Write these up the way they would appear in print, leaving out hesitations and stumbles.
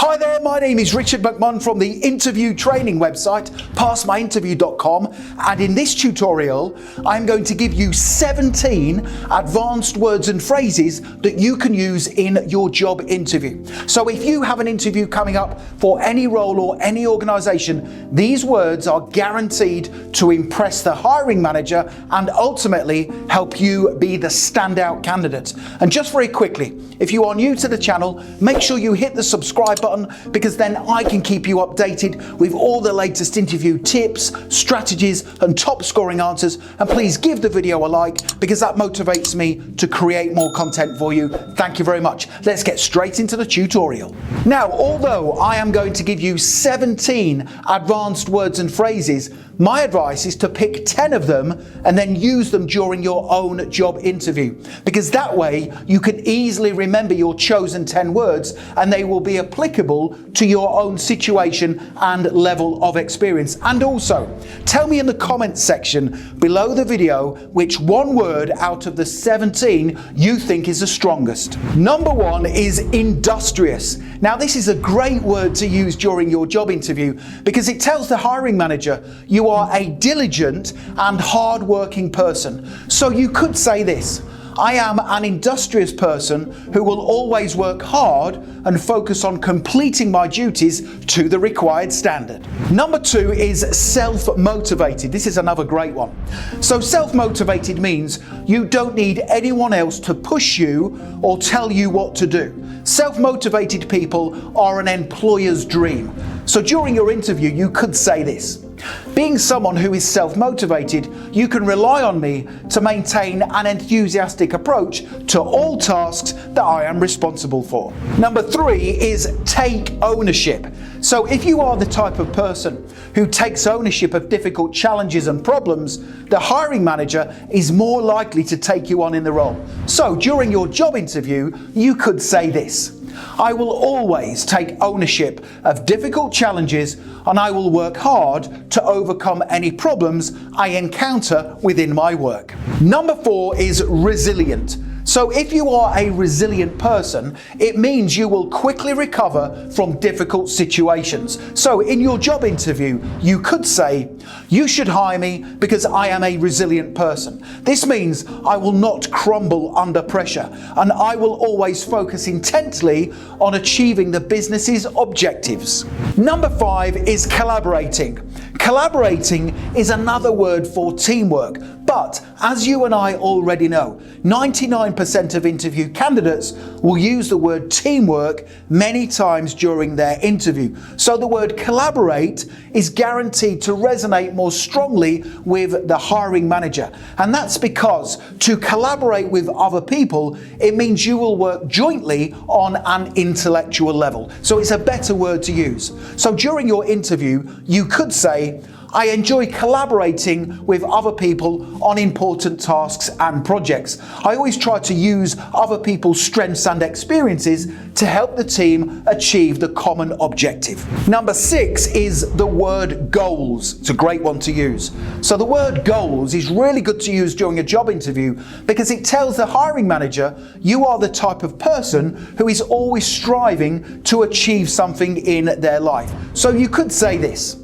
Hi there, my name is Richard McMunn from the interview training website, passmyinterview.com, and in this tutorial, I'm going to give you 17 advanced words and phrases that you can use in your job interview. So if you have an interview coming up for any role or any organization, these words are guaranteed to impress the hiring manager and ultimately help you be the standout candidate. And just very quickly, if you are new to the channel, make sure you hit the subscribe button, because then I can keep you updated with all the latest interview tips, strategies and top scoring answers. And please give the video a like, because that motivates me to create more content for you. Thank you very much. Let's get straight into the tutorial. Now, although I am going to give you 17 advanced words and phrases, my advice is to pick 10 of them and then use them during your own job interview, because that way you can easily remember your chosen 10 words and they will be applicable to your own situation and level of experience. And also, tell me in the comments section below the video which one word out of the 17 you think is the strongest. Number 1 is industrious. Now, this is a great word to use during your job interview because it tells the hiring manager you are a diligent and hard-working person. So you could say this: I am an industrious person who will always work hard and focus on completing my duties to the required standard. Number 2 is self-motivated. This is another great one. So self-motivated means you don't need anyone else to push you or tell you what to do. Self-motivated people are an employer's dream. So during your interview, you could say this: being someone who is self-motivated, you can rely on me to maintain an enthusiastic approach to all tasks that I am responsible for. Number 3 is take ownership. So if you are the type of person who takes ownership of difficult challenges and problems, the hiring manager is more likely to take you on in the role. So during your job interview, you could say this: I will always take ownership of difficult challenges and I will work hard to overcome any problems I encounter within my work. Number 4 is resilient. So if you are a resilient person, it means you will quickly recover from difficult situations. So in your job interview, you could say, you should hire me because I am a resilient person. This means I will not crumble under pressure and I will always focus intently on achieving the business's objectives. Number 5 is collaborating. Collaborating is another word for teamwork, but as you and I already know, 99% of interview candidates will use the word teamwork many times during their interview. So the word collaborate is guaranteed to resonate more strongly with the hiring manager. And that's because to collaborate with other people, it means you will work jointly on an intellectual level. So it's a better word to use. So during your interview, you could say, I enjoy collaborating with other people on important tasks and projects. I always try to use other people's strengths and experiences to help the team achieve the common objective. Number 6 is the word goals. It's a great one to use. So the word goals is really good to use during a job interview because it tells the hiring manager you are the type of person who is always striving to achieve something in their life. So you could say this: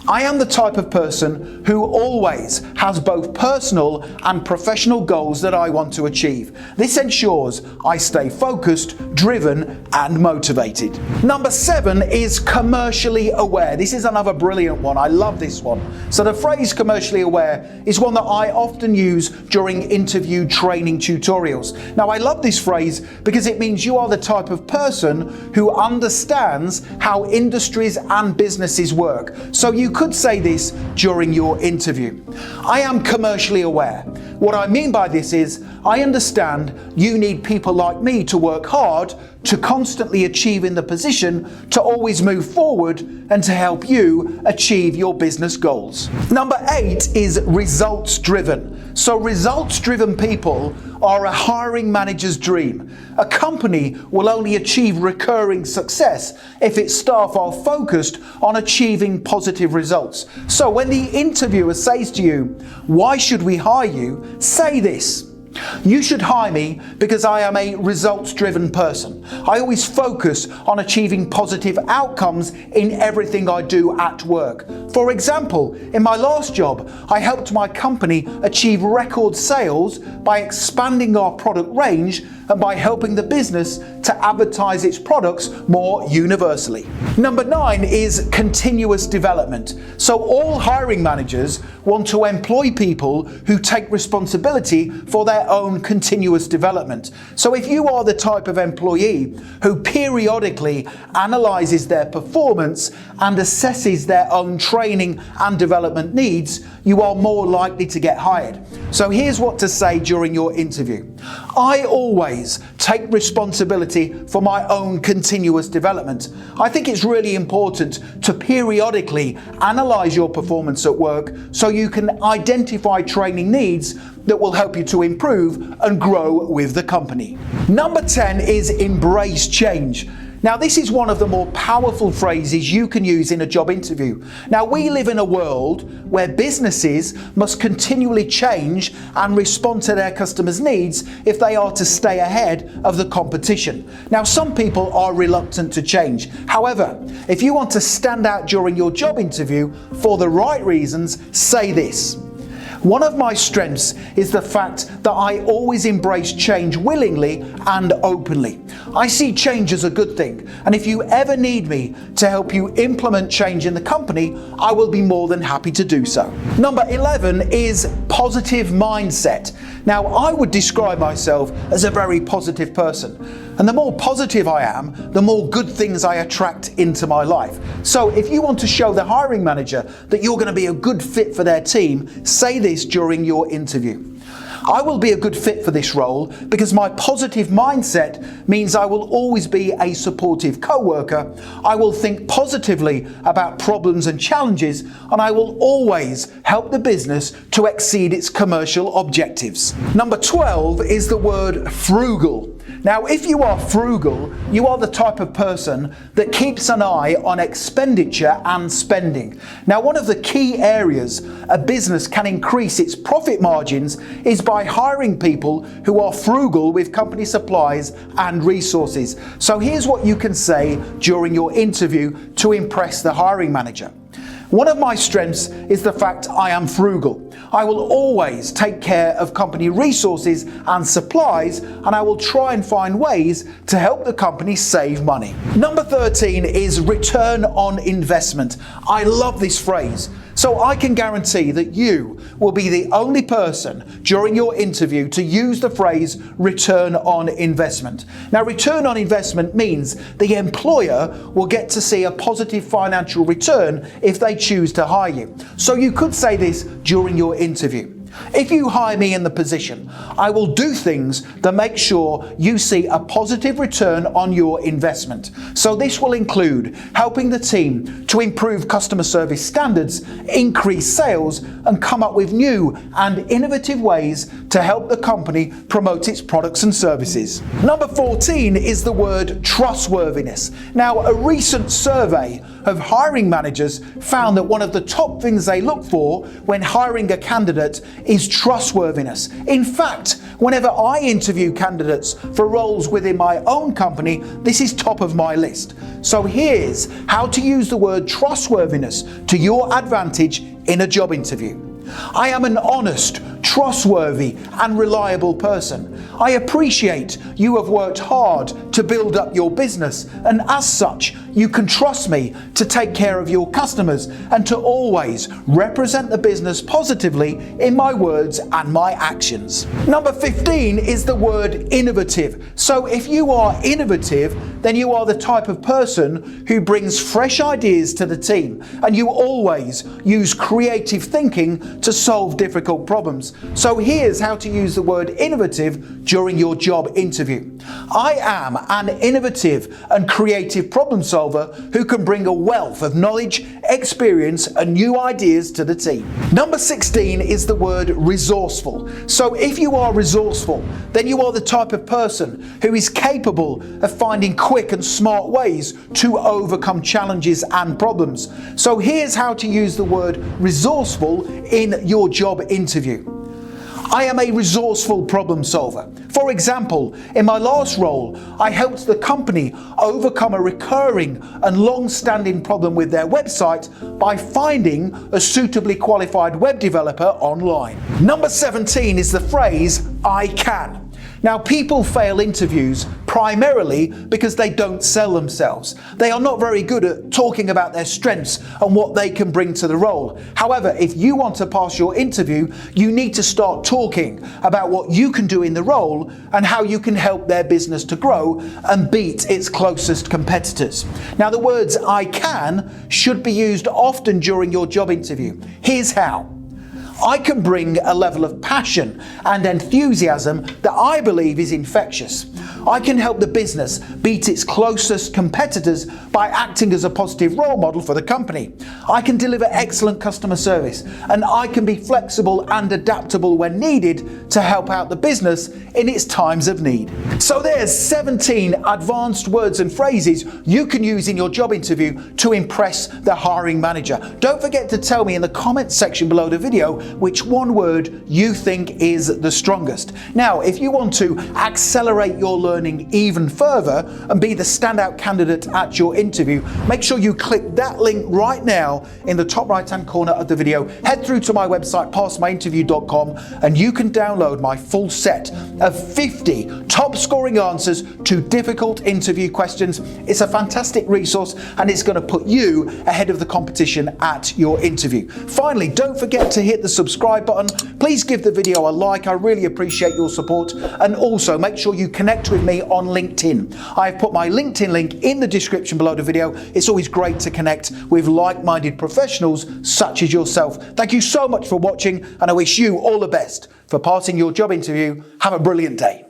I am the type of person who always has both personal and professional goals that I want to achieve. This ensures I stay focused, driven, and motivated. Number 7 is commercially aware. This is another brilliant one. I love this one. So the phrase commercially aware is one that I often use during interview training tutorials. Now, I love this phrase because it means you are the type of person who understands how industries and businesses work. So you could say this during your interview: I am commercially aware. What I mean by this is, I understand you need people like me to work hard to constantly achieve in the position, to always move forward, and to help you achieve your business goals. Number 8 is results driven. So results driven people are a hiring manager's dream. A company will only achieve recurring success if its staff are focused on achieving positive results. So when the interviewer says to you, why should we hire you? Say this: You should hire me because I am a results-driven person. I always focus on achieving positive outcomes in everything I do at work. For example, in my last job, I helped my company achieve record sales by expanding our product range and by helping the business to advertise its products more universally. Number 9 is continuous development. So all hiring managers want to employ people who take responsibility for their own continuous development. So if you are the type of employee who periodically analyzes their performance and assesses their own training and development needs, you are more likely to get hired. So here's what to say during your interview. I always take responsibility for my own continuous development. I think it's really important to periodically analyze your performance at work so you can identify training needs that will help you to improve and grow with the company. Number 10 is embrace change. Now, this is one of the more powerful phrases you can use in a job interview. Now, we live in a world where businesses must continually change and respond to their customers' needs if they are to stay ahead of the competition. Now, some people are reluctant to change. However, if you want to stand out during your job interview for the right reasons, say this. One of my strengths is the fact that I always embrace change willingly and openly. I see change as a good thing, and if you ever need me to help you implement change in the company, I will be more than happy to do so. Number 11 is positive mindset. Now, I would describe myself as a very positive person, and the more positive I am, the more good things I attract into my life. So if you want to show the hiring manager that you're going to be a good fit for their team, say this during your interview. I will be a good fit for this role because my positive mindset means I will always be a supportive co-worker. I will think positively about problems and challenges, and I will always help the business to exceed its commercial objectives. Number 12 is the word frugal. Now, if you are frugal, you are the type of person that keeps an eye on expenditure and spending. Now, one of the key areas a business can increase its profit margins is by hiring people who are frugal with company supplies and resources. So here's what you can say during your interview to impress the hiring manager. One of my strengths is the fact I am frugal. I will always take care of company resources and supplies, and I will try and find ways to help the company save money. Number 13 is return on investment. I love this phrase. So I can guarantee that you will be the only person during your interview to use the phrase return on investment. Now, return on investment means the employer will get to see a positive financial return if they choose to hire you. So you could say this during your interview. If you hire me in the position, I will do things that make sure you see a positive return on your investment. So this will include helping the team to improve customer service standards, increase sales, and come up with new and innovative ways to help the company promote its products and services. Number 14 is the word trustworthiness. Now, a recent survey of hiring managers found that one of the top things they look for when hiring a candidate is trustworthiness. In fact, whenever I interview candidates for roles within my own company, this is top of my list. So here's how to use the word trustworthiness to your advantage in a job interview. I am an honest, trustworthy, and reliable person. I appreciate you have worked hard to build up your business, and as such, you can trust me to take care of your customers and to always represent the business positively in my words and my actions. Number 15 is the word innovative. So if you are innovative, then you are the type of person who brings fresh ideas to the team, and you always use creative thinking to solve difficult problems. So here's how to use the word innovative during your job interview. I am an innovative and creative problem solver who can bring a wealth of knowledge, experience, and new ideas to the team. Number 16 is the word resourceful. So if you are resourceful, then you are the type of person who is capable of finding quick and smart ways to overcome challenges and problems. So here's how to use the word resourceful in your job interview. I am a resourceful problem solver. For example, in my last role, I helped the company overcome a recurring and long-standing problem with their website by finding a suitably qualified web developer online. Number 17 is the phrase, "I can." Now, people fail interviews primarily because they don't sell themselves. They are not very good at talking about their strengths and what they can bring to the role. However, if you want to pass your interview, you need to start talking about what you can do in the role and how you can help their business to grow and beat its closest competitors. Now, the words "I can" should be used often during your job interview. Here's how. I can bring a level of passion and enthusiasm that I believe is infectious. I can help the business beat its closest competitors by acting as a positive role model for the company. I can deliver excellent customer service, and I can be flexible and adaptable when needed to help out the business in its times of need. So there's 17 advanced words and phrases you can use in your job interview to impress the hiring manager. Don't forget to tell me in the comments section below the video which one word you think is the strongest. Now, if you want to accelerate your learning even further and be the standout candidate at your interview, make sure you click that link right now in the top right hand corner of the video. Head through to my website, passmyinterview.com, and you can download my full set of 50 top scoring answers to difficult interview questions. It's a fantastic resource and it's going to put you ahead of the competition at your interview. Finally, don't forget to hit the subscribe button. Please give the video a like. I really appreciate your support. And also make sure you connect with me on LinkedIn. I've put my LinkedIn link in the description below the video. It's always great to connect with like-minded professionals such as yourself. Thank you so much for watching, and I wish you all the best for passing your job interview. Have a brilliant day.